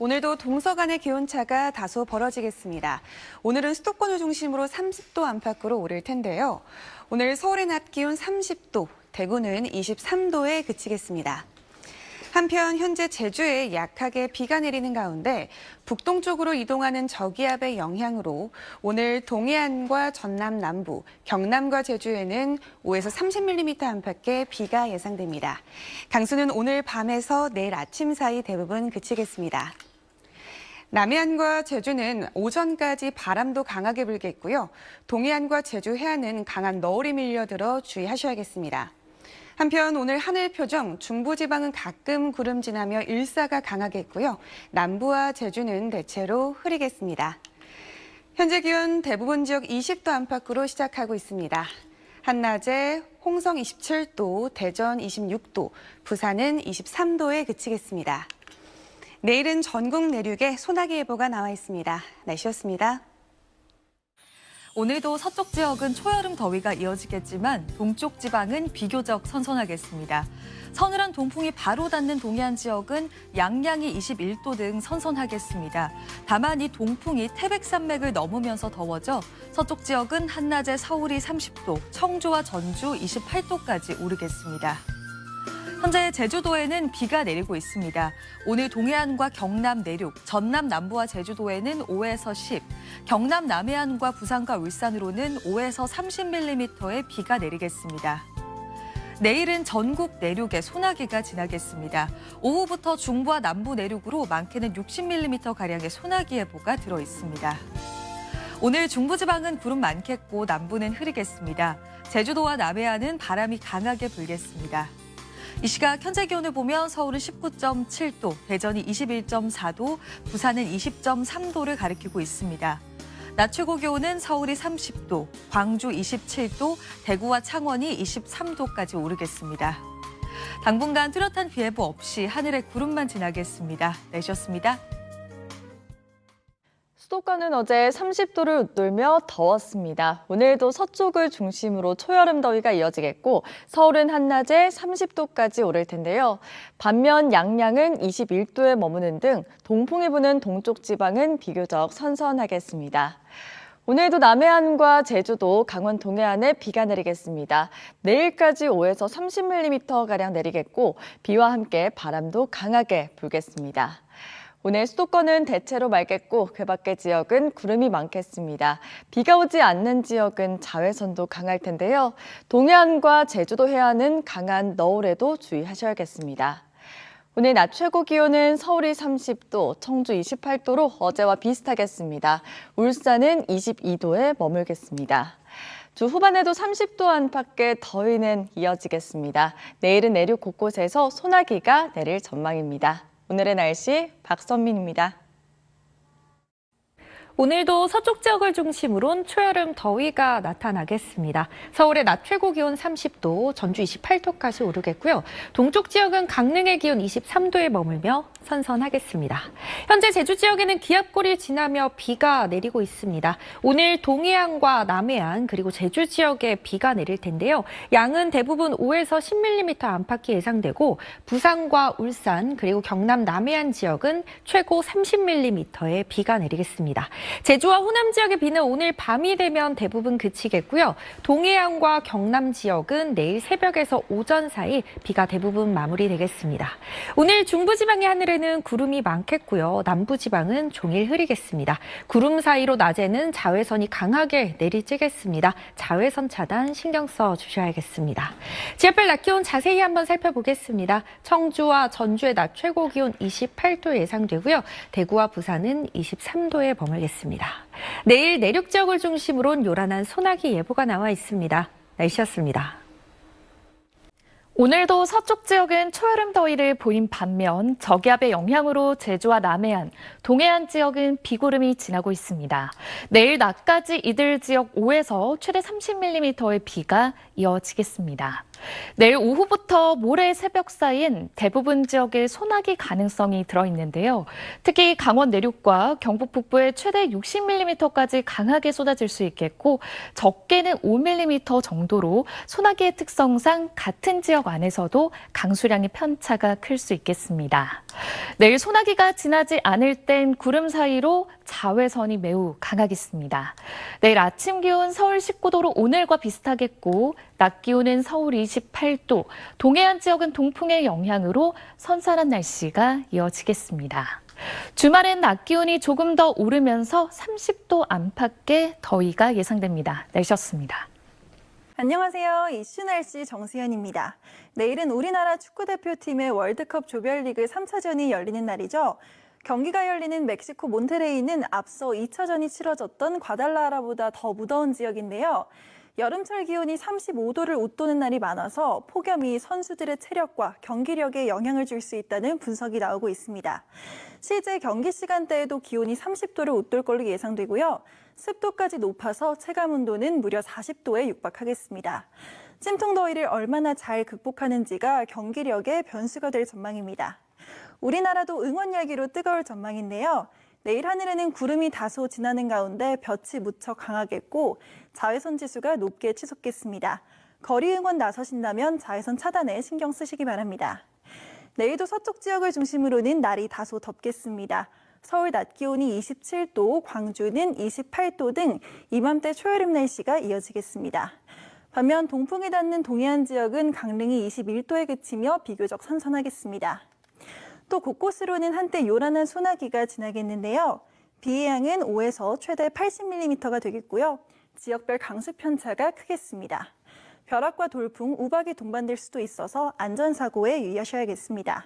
오늘도 동서간의 기온차가 다소 벌어지겠습니다. 오늘은 수도권을 중심으로 30도 안팎으로 오를 텐데요. 오늘 서울의 낮 기온 30도, 대구는 23도에 그치겠습니다. 한편 현재 제주에 약하게 비가 내리는 가운데 북동쪽으로 이동하는 저기압의 영향으로 오늘 동해안과 전남 남부, 경남과 제주에는 5에서 30mm 안팎의 비가 예상됩니다. 강수는 오늘 밤에서 내일 아침 사이 대부분 그치겠습니다. 남해안과 제주는 오전까지 바람도 강하게 불겠고요. 동해안과 제주 해안은 강한 너울이 밀려들어 주의하셔야겠습니다. 한편 오늘 하늘 표정, 중부지방은 가끔 구름 지나며 일사가 강하겠고요. 남부와 제주는 대체로 흐리겠습니다. 현재 기온 대부분 지역 20도 안팎으로 시작하고 있습니다. 한낮에 홍성 27도, 대전 26도, 부산은 23도에 그치겠습니다. 내일은 전국 내륙에 소나기 예보가 나와 있습니다. 날씨였습니다. 오늘도 서쪽 지역은 초여름 더위가 이어지겠지만 동쪽 지방은 비교적 선선하겠습니다. 서늘한 동풍이 바로 닿는 동해안 지역은 양양이 21도 등 선선하겠습니다. 다만 이 동풍이 태백산맥을 넘으면서 더워져 서쪽 지역은 한낮에 서울이 30도, 청주와 전주 28도까지 오르겠습니다. 현재 제주도에는 비가 내리고 있습니다. 오늘 동해안과 경남 내륙, 전남 남부와 제주도에는 5에서 10, 경남 남해안과 부산과 울산으로는 5에서 30mm의 비가 내리겠습니다. 내일은 전국 내륙에 소나기가 지나겠습니다. 오후부터 중부와 남부 내륙으로 많게는 60mm가량의 소나기 예보가 들어 있습니다. 오늘 중부지방은 구름 많겠고 남부는 흐리겠습니다. 제주도와 남해안은 바람이 강하게 불겠습니다. 이 시각 현재 기온을 보면 서울은 19.7도, 대전이 21.4도, 부산은 20.3도를 가리키고 있습니다. 낮 최고 기온은 서울이 30도, 광주 27도, 대구와 창원이 23도까지 오르겠습니다. 당분간 뚜렷한 비 예보 없이 하늘에 구름만 지나겠습니다. 내셨습니다. 수도권은 어제 30도를 웃돌며 더웠습니다. 오늘도 서쪽을 중심으로 초여름 더위가 이어지겠고 서울은 한낮에 30도까지 오를 텐데요. 반면 양양은 21도에 머무는 등 동풍이 부는 동쪽 지방은 비교적 선선하겠습니다. 오늘도 남해안과 제주도, 강원 동해안에 비가 내리겠습니다. 내일까지 5에서 30mm가량 내리겠고 비와 함께 바람도 강하게 불겠습니다. 오늘 수도권은 대체로 맑겠고 그 밖의 지역은 구름이 많겠습니다. 비가 오지 않는 지역은 자외선도 강할 텐데요. 동해안과 제주도 해안은 강한 너울에도 주의하셔야겠습니다. 오늘 낮 최고 기온은 서울이 30도, 청주 28도로 어제와 비슷하겠습니다. 울산은 22도에 머물겠습니다. 주 후반에도 30도 안팎의 더위는 이어지겠습니다. 내일은 내륙 곳곳에서 소나기가 내릴 전망입니다. 오늘의 날씨 박선민입니다. 오늘도 서쪽 지역을 중심으로 초여름 더위가 나타나겠습니다. 서울의 낮 최고 기온 30도, 전주 28도까지 오르겠고요. 동쪽 지역은 강릉의 기온 23도에 머물며 선선하겠습니다. 현재 제주 지역에는 기압골이 지나며 비가 내리고 있습니다. 오늘 동해안과 남해안 그리고 제주 지역에 비가 내릴 텐데요. 양은 대부분 5에서 10mm 안팎이 예상되고 부산과 울산 그리고 경남 남해안 지역은 최고 30mm의 비가 내리겠습니다. 제주와 호남 지역의 비는 오늘 밤이 되면 대부분 그치겠고요. 동해안과 경남 지역은 내일 새벽에서 오전 사이 비가 대부분 마무리되겠습니다. 오늘 중부지방의 하늘에는 구름이 많겠고요. 남부지방은 종일 흐리겠습니다. 구름 사이로 낮에는 자외선이 강하게 내리쬐겠습니다. 자외선 차단 신경 써 주셔야겠습니다. 지역별 낮 기온 자세히 한번 살펴보겠습니다. 청주와 전주의 낮 최고 기온 28도 예상되고요. 대구와 부산은 23도에 머물겠습니다. 내일 내륙 지역을 중심으로 요란한 소나기 예보가 나와 있습니다. 날씨였습니다. 오늘도 서쪽 지역은 초여름 더위를 보인 반면 저기압의 영향으로 제주와 남해안, 동해안 지역은 비구름이 지나고 있습니다. 내일 낮까지 이들 지역 5에서 최대 30mm의 비가 이어지겠습니다. 내일 오후부터 모레 새벽 사이엔 대부분 지역에 소나기 가능성이 들어있는데요. 특히 강원 내륙과 경북 북부에 최대 60mm까지 강하게 쏟아질 수 있겠고 적게는 5mm 정도로 소나기의 특성상 같은 지역 안에서도 강수량의 편차가 클 수 있겠습니다. 내일 소나기가 지나지 않을 땐 구름 사이로 자외선이 매우 강하겠습니다. 내일 아침 기온 서울 19도로 오늘과 비슷하겠고 낮 기온은 서울 28도, 동해안 지역은 동풍의 영향으로 선선한 날씨가 이어지겠습니다. 주말엔 낮 기온이 조금 더 오르면서 30도 안팎의 더위가 예상됩니다. 날씨였습니다. 안녕하세요. 이슈 날씨 정수현입니다. 내일은 우리나라 축구대표팀의 월드컵 조별리그 3차전이 열리는 날이죠. 경기가 열리는 멕시코 몬테레이는 앞서 2차전이 치러졌던 과달라하라보다 더 무더운 지역인데요. 여름철 기온이 35도를 웃도는 날이 많아서 폭염이 선수들의 체력과 경기력에 영향을 줄 수 있다는 분석이 나오고 있습니다. 실제 경기 시간대에도 기온이 30도를 웃돌 걸로 예상되고요. 습도까지 높아서 체감온도는 무려 40도에 육박하겠습니다. 찜통 더위를 얼마나 잘 극복하는지가 경기력의 변수가 될 전망입니다. 우리나라도 응원 열기로 뜨거울 전망인데요. 내일 하늘에는 구름이 다소 지나는 가운데 볕이 무척 강하겠고 자외선 지수가 높게 치솟겠습니다. 거리 응원 나서신다면 자외선 차단에 신경 쓰시기 바랍니다. 내일도 서쪽 지역을 중심으로는 날이 다소 덥겠습니다. 서울 낮 기온이 27도, 광주는 28도 등 이맘때 초여름 날씨가 이어지겠습니다. 반면 동풍이 닿는 동해안 지역은 강릉이 21도에 그치며 비교적 선선하겠습니다. 또 곳곳으로는 한때 요란한 소나기가 지나겠는데요. 비의 양은 5에서 최대 80mm가 되겠고요. 지역별 강수 편차가 크겠습니다. 벼락과 돌풍, 우박이 동반될 수도 있어서 안전사고에 유의하셔야겠습니다.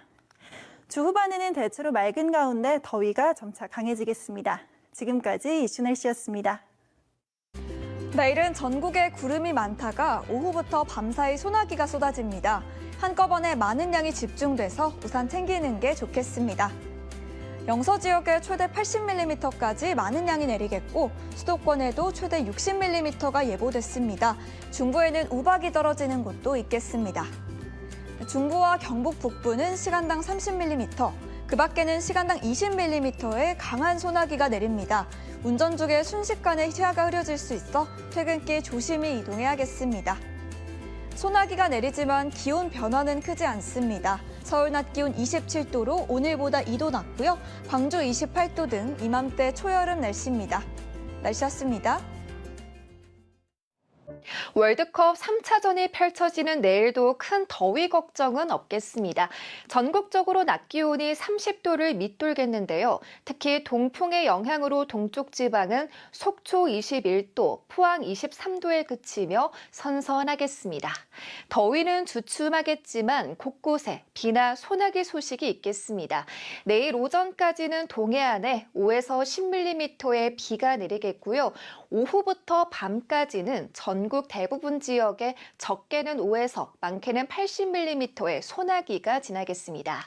주 후반에는 대체로 맑은 가운데 더위가 점차 강해지겠습니다. 지금까지 이슈 날씨였습니다. 내일은 전국에 구름이 많다가 오후부터 밤사이 소나기가 쏟아집니다. 한꺼번에 많은 양이 집중돼서 우산 챙기는 게 좋겠습니다. 영서 지역에 최대 80mm까지 많은 양이 내리겠고 수도권에도 최대 60mm가 예보됐습니다. 중부에는 우박이 떨어지는 곳도 있겠습니다. 중부와 경북 북부는 시간당 30mm, 그 밖에는 시간당 20mm의 강한 소나기가 내립니다. 운전 중에 순식간에 시야가 흐려질 수 있어 퇴근길 조심히 이동해야겠습니다. 소나기가 내리지만 기온 변화는 크지 않습니다. 서울 낮 기온 27도로 오늘보다 2도 낮고요. 광주 28도 등 이맘때 초여름 날씨입니다. 날씨였습니다. 월드컵 3차전이 펼쳐지는 내일도 큰 더위 걱정은 없겠습니다. 전국적으로 낮 기온이 30도를 밑돌겠는데요. 특히 동풍의 영향으로 동쪽 지방은 속초 21도, 포항 23도에 그치며 선선하겠습니다. 더위는 주춤하겠지만 곳곳에 비나 소나기 소식이 있겠습니다. 내일 오전까지는 동해안에 5에서 10mm의 비가 내리겠고요. 오후부터 밤까지는 전국 대부분 지역에 적게는 5에서 많게는 80mm의 소나기가 지나겠습니다.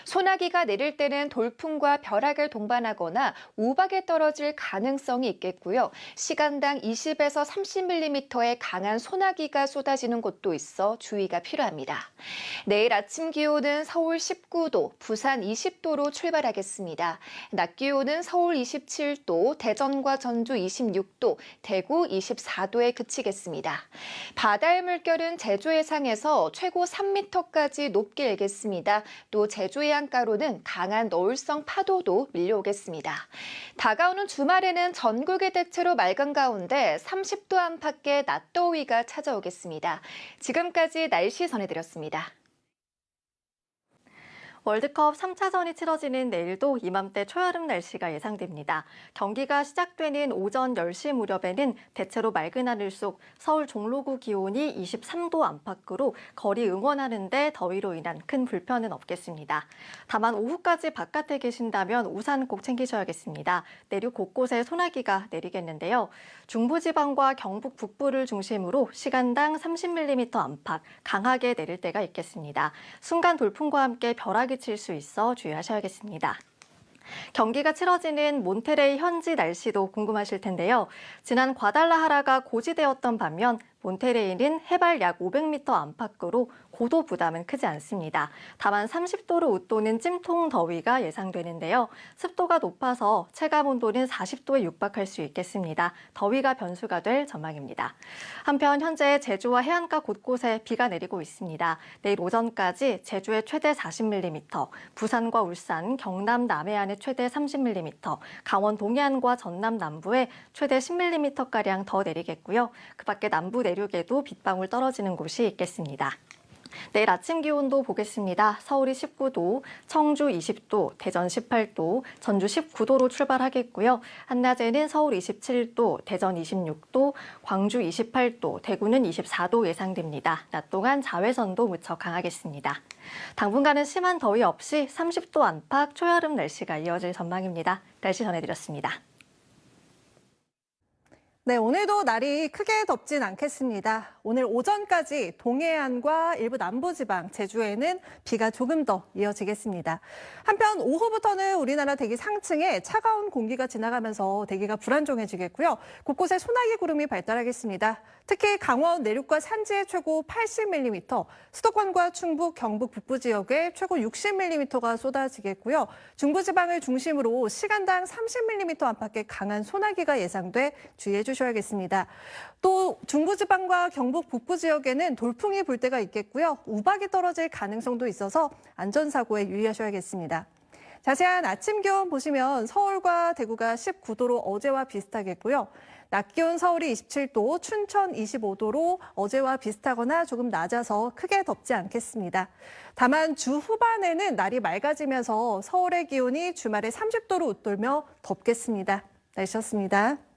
소나기가 내릴 때는 돌풍과 벼락을 동반하거나 우박에 떨어질 가능성이 있겠고요. 시간당 20에서 30mm의 강한 소나기가 쏟아지는 곳도 있어 주의가 필요합니다. 내일 아침 기온은 서울 19도, 부산 20도로 출발하겠습니다. 낮 기온은 서울 27도, 대전과 전주 26도, 대구 24도에 그치겠습니다. 바다의 물결은 제주 해상에서 최고 3m까지 높게 일겠습니다. 또 제주 해안가로는 강한 너울성 파도도 밀려오겠습니다. 다가오는 주말에는 전국이 대체로 맑은 가운데 30도 안팎의 낮더위가 찾아오겠습니다. 지금까지 날씨 전해드렸습니다. 월드컵 3차전이 치러지는 내일도 이맘때 초여름 날씨가 예상됩니다. 경기가 시작되는 오전 10시 무렵에는 대체로 맑은 하늘 속 서울 종로구 기온이 23도 안팎으로 거리 응원하는 데 더위로 인한 큰 불편은 없겠습니다. 다만 오후까지 바깥에 계신다면 우산 꼭 챙기셔야겠습니다. 내륙 곳곳에 소나기가 내리겠는데요. 중부지방과 경북 북부를 중심으로 시간당 30mm 안팎 강하게 내릴 때가 있겠습니다. 순간 돌풍과 함께 벼락이 칠 수 있어 주의하셔야겠습니다. 경기가 치러지는 몬테레이 현지 날씨도 궁금하실 텐데요. 지난 과달라하라가 고지되었던 반면 몬테레이는 해발 약 500m 안팎으로 고도 부담은 크지 않습니다. 다만 30도를 웃도는 찜통 더위가 예상되는데요. 습도가 높아서 체감 온도는 40도에 육박할 수 있겠습니다. 더위가 변수가 될 전망입니다. 한편 현재 제주와 해안가 곳곳에 비가 내리고 있습니다. 내일 오전까지 제주에 최대 40mm, 부산과 울산, 경남 남해안에 최대 30mm, 강원 동해안과 전남 남부에 최대 10mm가량 더 내리겠고요. 그 밖에 남부 내륙에도 빗방울 떨어지는 곳이 있겠습니다. 내일 아침 기온도 보겠습니다. 서울이 19도, 청주 20도, 대전 18도, 전주 19도로 출발하겠고요. 한낮에는 서울 27도, 대전 26도, 광주 28도, 대구는 24도 예상됩니다. 낮 동안 자외선도 무척 강하겠습니다. 당분간은 심한 더위 없이 30도 안팎 초여름 날씨가 이어질 전망입니다. 날씨 전해드렸습니다. 네, 오늘도 날이 크게 덥진 않겠습니다. 오늘 오전까지 동해안과 일부 남부지방, 제주에는 비가 조금 더 이어지겠습니다. 한편 오후부터는 우리나라 대기 상층에 차가운 공기가 지나가면서 대기가 불안정해지겠고요. 곳곳에 소나기 구름이 발달하겠습니다. 특히 강원 내륙과 산지에 최고 80mm, 수도권과 충북, 경북 북부 지역에 최고 60mm가 쏟아지겠고요. 중부지방을 중심으로 시간당 30mm 안팎의 강한 소나기가 예상돼 주의해 주셔야겠습니다. 또 중부지방과 경북 북부 지역에는 돌풍이 불 때가 있겠고요. 우박이 떨어질 가능성도 있어서 안전사고에 유의하셔야겠습니다. 자세한 아침 기온 보시면 서울과 대구가 19도로 어제와 비슷하겠고요. 낮 기온 서울이 27도, 춘천 25도로 어제와 비슷하거나 조금 낮아서 크게 덥지 않겠습니다. 다만 주 후반에는 날이 맑아지면서 서울의 기온이 주말에 30도로 웃돌며 덥겠습니다. 날씨였습니다.